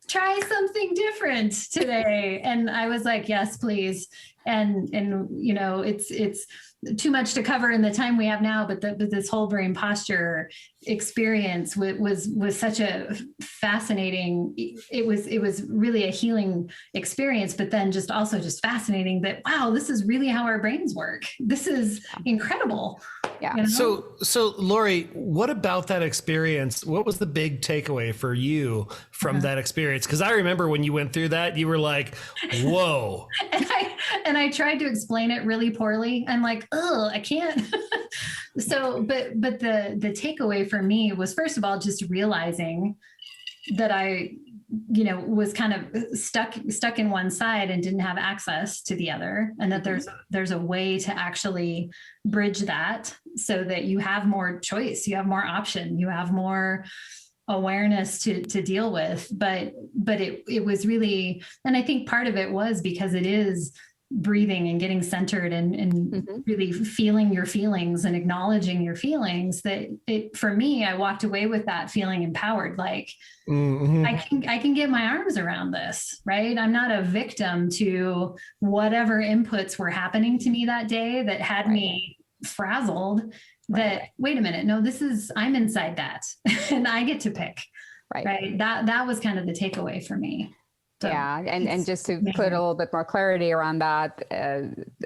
try something different today. And I was like, yes, please. And it's too much to cover in the time we have now, but this whole brain posture experience was such a fascinating, it was really a healing experience, but then just fascinating that, wow, this is really how our brains work. This is incredible. Yeah. So Lori, what about that experience? What was the big takeaway for you from that experience? Because I remember when you went through that, you were like, whoa. and I tried to explain it really poorly. I'm like, oh, I can't. So, but the takeaway for me was, first of all, just realizing that I, was kind of stuck in one side and didn't have access to the other. And that there's a way to actually bridge that so that you have more choice, you have more option, you have more awareness to deal with. But it was really, and I think part of it was because it is breathing and getting centered and really feeling your feelings and acknowledging your feelings, that for me, I walked away with that feeling empowered. Like I can get my arms around this, right? I'm not a victim to whatever inputs were happening to me that day that had me frazzled. That, wait a minute, no, I'm inside that and I get to pick, right? That was kind of the takeaway for me. So yeah. And just to put a little bit more clarity around that,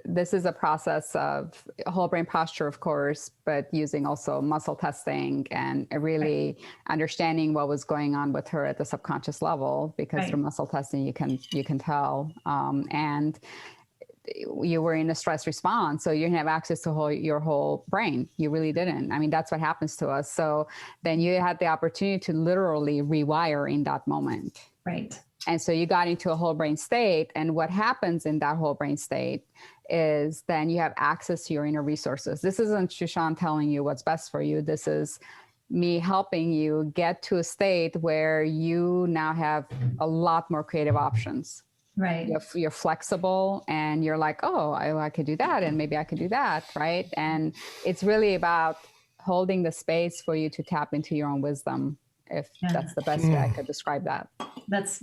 this is a process of whole brain posture, of course, but using also muscle testing and really understanding what was going on with her at the subconscious level, because through muscle testing, you can tell. And you were in a stress response, so you didn't have access to your whole brain. You really didn't. I mean, that's what happens to us. So then you had the opportunity to literally rewire in that moment. Right. And so you got into a whole brain state. And what happens in that whole brain state is then you have access to your inner resources. This isn't Shushan telling you what's best for you. This is me helping you get to a state where you now have a lot more creative options. Right. You're flexible and you're like, oh, I could do that. And maybe I could do that. Right. And it's really about holding the space for you to tap into your own wisdom, if that's the best way I could describe that. That's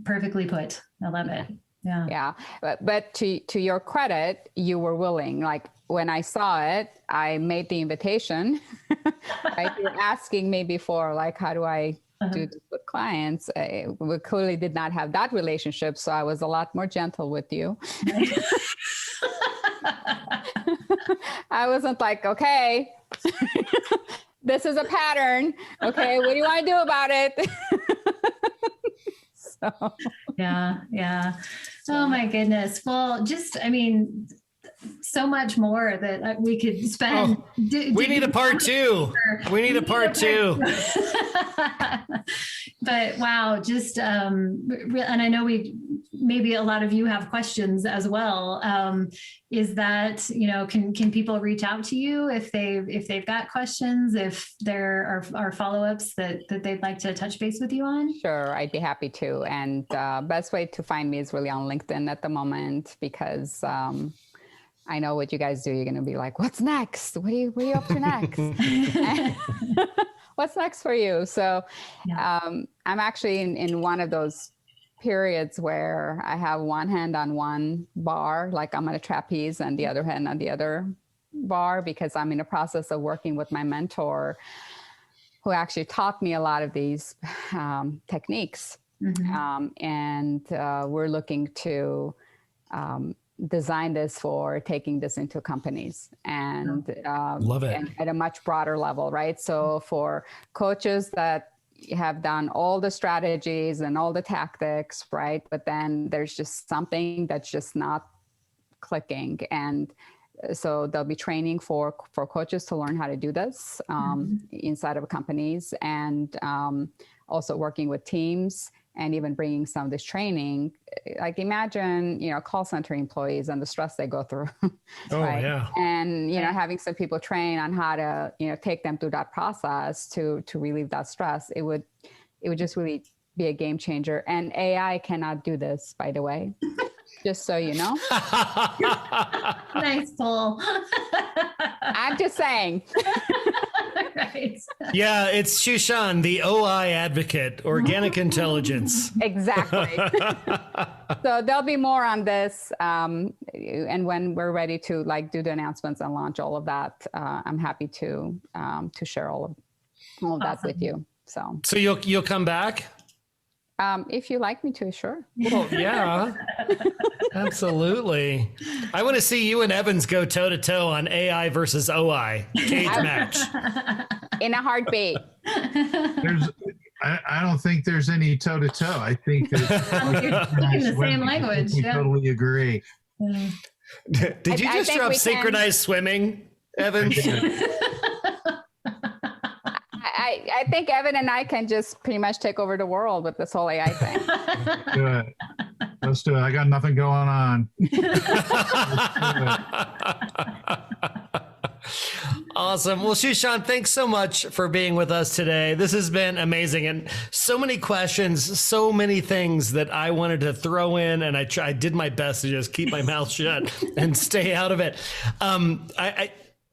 perfectly put. I love it. Yeah. Yeah. But to your credit, you were willing. Like when I saw it, I made the invitation. Right? You're asking me before, like, how do I do this with clients? We clearly did not have that relationship. So I was a lot more gentle with you. I wasn't like, okay, this is a pattern. Okay, what do you want to do about it? Yeah. Oh my goodness. Well, so much more that we could spend. We need a part two. We need a part two. But wow, just and I know maybe a lot of you have questions as well. Is that, can people reach out to you if they've got questions, if there are follow-ups that they'd like to touch base with you on? Sure, I'd be happy to. And best way to find me is really on LinkedIn at the moment, because I know what you guys do. You're going to be like, what's next? What are you up to next? What's next for you? So I'm actually in one of those periods where I have one hand on one bar, like I'm at a trapeze, and the other hand on the other bar, because I'm in the process of working with my mentor, who actually taught me a lot of these techniques. Mm-hmm. And we're looking to design this for taking this into companies and love it. And at a much broader level, right? So for coaches that have done all the strategies and all the tactics, right? But then there's just something that's just not clicking. And so there'll be training for coaches to learn how to do this inside of companies, and also working with teams, and even bringing some of this training. Like imagine, call center employees and the stress they go through. Right? Yeah. And, having some people train on how to, take them through that process to relieve that stress, it would just really be a game changer. And AI cannot do this, by the way, just so you know. Nice pull. I'm just saying. Right. Yeah, it's Shushan, the OI advocate, organic intelligence. Exactly. So there'll be more on this. And when we're ready to do the announcements and launch all of that, I'm happy to share all of that with you. So you'll come back? If you like me to, sure. Well, yeah, absolutely. I want to see you and Evans go toe to toe on AI versus OI cage match. In a heartbeat. I don't think there's any toe to toe. I think that the same language. We totally agree. Did you just drop synchronized swimming, Evans? I think Evan and I can just pretty much take over the world with this whole AI thing. Do it. Let's do it. I got nothing going on. Awesome. Well, Shushan, thanks so much for being with us today. This has been amazing, and so many questions, so many things that I wanted to throw in, and I did my best to just keep my mouth shut and stay out of it.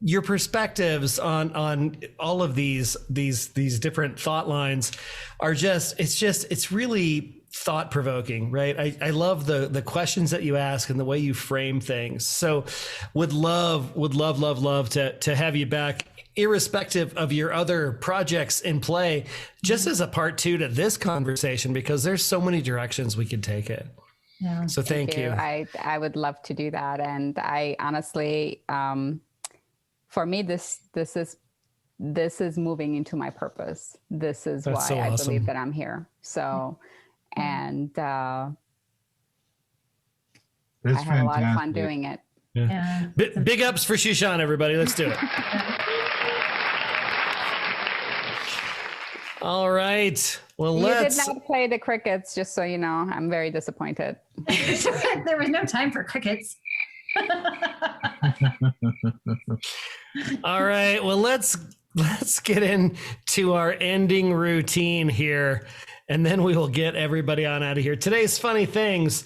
Your perspectives on all of these different thought lines are it's really thought provoking, right? I love the questions that you ask and the way you frame things. So would love to have you back, irrespective of your other projects in play, just as a part two to this conversation, because there's so many directions we could take it. Yeah. So thank you. I would love to do that. And I honestly, for me, this is moving into my purpose. This is That's why so I awesome. believe that I'm here. So, and I had a lot of fun doing it. Yeah. Big ups for Shushan, everybody. Let's do it. All right. Well, you did not play the crickets, just so you know. I'm very disappointed. There was no time for crickets. All right. Well, let's get into our ending routine here, and then we will get everybody on out of here. Today's funny things,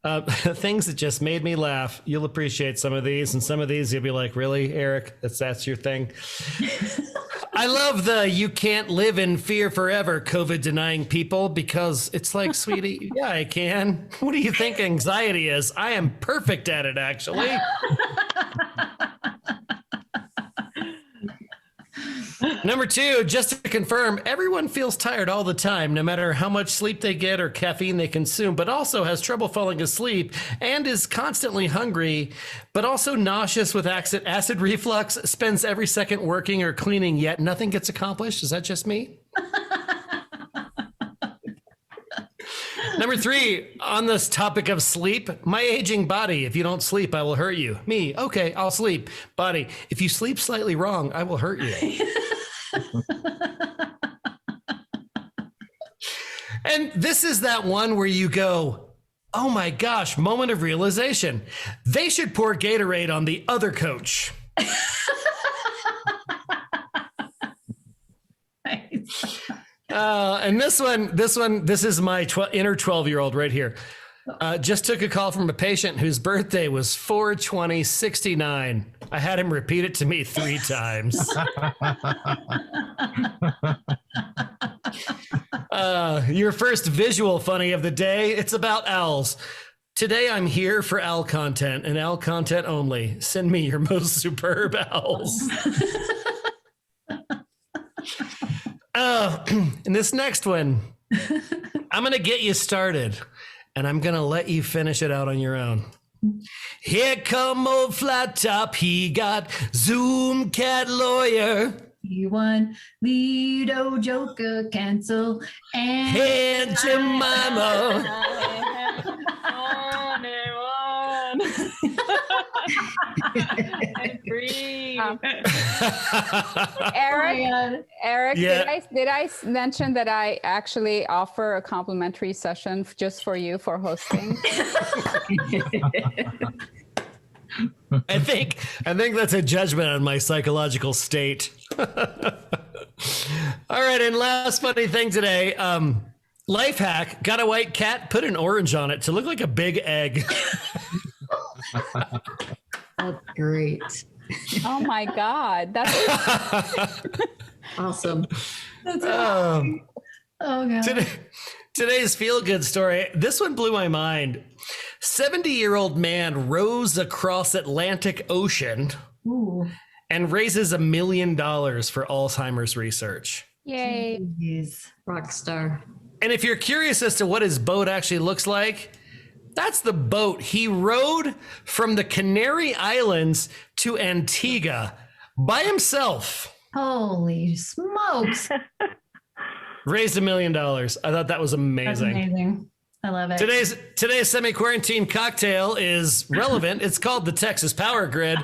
things that just made me laugh. You'll appreciate some of these, and some of these you'll be like, really, Eric? That's your thing? I love you can't live in fear forever, COVID denying people, because it's like, sweetie, yeah, I can. What do you think anxiety is? I am perfect at it, actually. Number 2, just to confirm, everyone feels tired all the time, no matter how much sleep they get or caffeine they consume, but also has trouble falling asleep and is constantly hungry, but also nauseous with acid reflux, spends every second working or cleaning, yet nothing gets accomplished. Is that just me? Number 3, on this topic of sleep, my aging body. If you don't sleep, I will hurt you. Me, okay, I'll sleep. Body, if you sleep slightly wrong, I will hurt you. And this is that one where you go, oh my gosh, moment of realization. They should pour Gatorade on the other coach. And this is my inner 12-year-old right here. Just took a call from a patient whose birthday was 4/20/69. I had him repeat it to me 3 times. Your first visual funny of the day. It's about owls. Today I'm here for owl content and owl content only. Send me your most superb owls. And this next one, I'm going to get you started and I'm going to let you finish it out on your own. Here come old flat top. He got Zoom cat lawyer. He won Lido Joker cancel and Jemima. Eric, yeah. did I mention that I actually offer a complimentary session just for you for hosting? I think that's a judgment on my psychological state. All right, and last funny thing today, life hack, got a white cat, put an orange on it to look like a big egg. That's great. Oh my God. That's awesome. That's awesome. Oh God. Today's feel-good story, this one blew my mind. 70-year-old man rows across Atlantic Ocean and raises $1 million for Alzheimer's research. Yay. Jeez. Rock star. And if you're curious as to what his boat actually looks like, that's the boat. He rowed from the Canary Islands to Antigua by himself. Holy smokes. Raised $1 million. I thought that was amazing. That's amazing. I love it. Today's semi-quarantine cocktail is relevant. It's called the Texas Power Grid.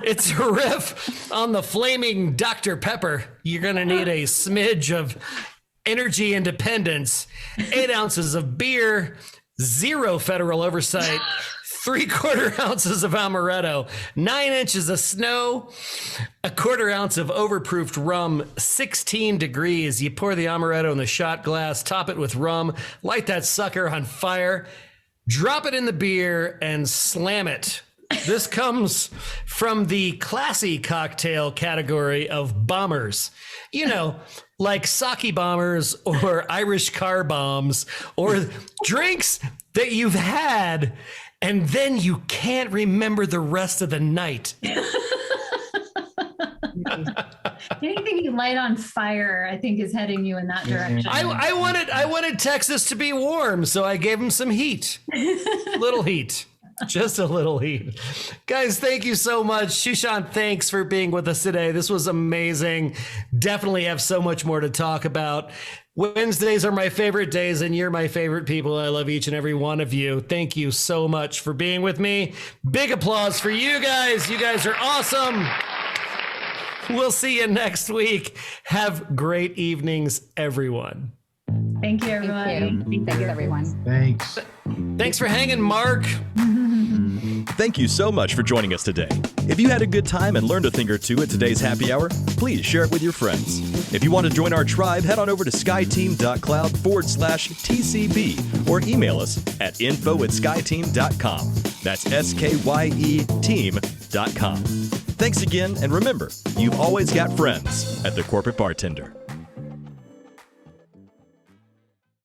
It's a riff on the flaming Dr. Pepper. You're going to need a smidge of energy independence, 8 ounces of beer, 0 federal oversight, 3/4 ounces of amaretto, 9 inches of snow, 1/4 ounce of overproofed rum, 16 degrees. You pour the amaretto in the shot glass, top it with rum, light that sucker on fire, drop it in the beer, and slam it. This comes from the classy cocktail category of bombers. You know, like sake bombers or Irish car bombs or drinks that you've had and then you can't remember the rest of the night. Anything you light on fire, I think, is heading you in that direction. I wanted Texas to be warm, so I gave him some heat. Little heat. Just a little heat. Guys, thank you so much. Shushan, thanks for being with us today. This was amazing. Definitely have so much more to talk about. Wednesdays are my favorite days, and you're my favorite people. I love each and every one of you. Thank you so much for being with me. Big applause for you guys. You guys are awesome. We'll see you next week. Have great evenings, everyone. Thank you, everyone. Thanks, everyone. Thanks. Thanks for hanging, Mark. Thank you so much for joining us today. If you had a good time and learned a thing or two at today's happy hour, please share it with your friends. If you want to join our tribe, head on over to skyeteam.cloud/TCB or email us at info@skyeteam.com. That's SKYE team.com. Thanks again, and remember, you've always got friends at the Corporate Bartender.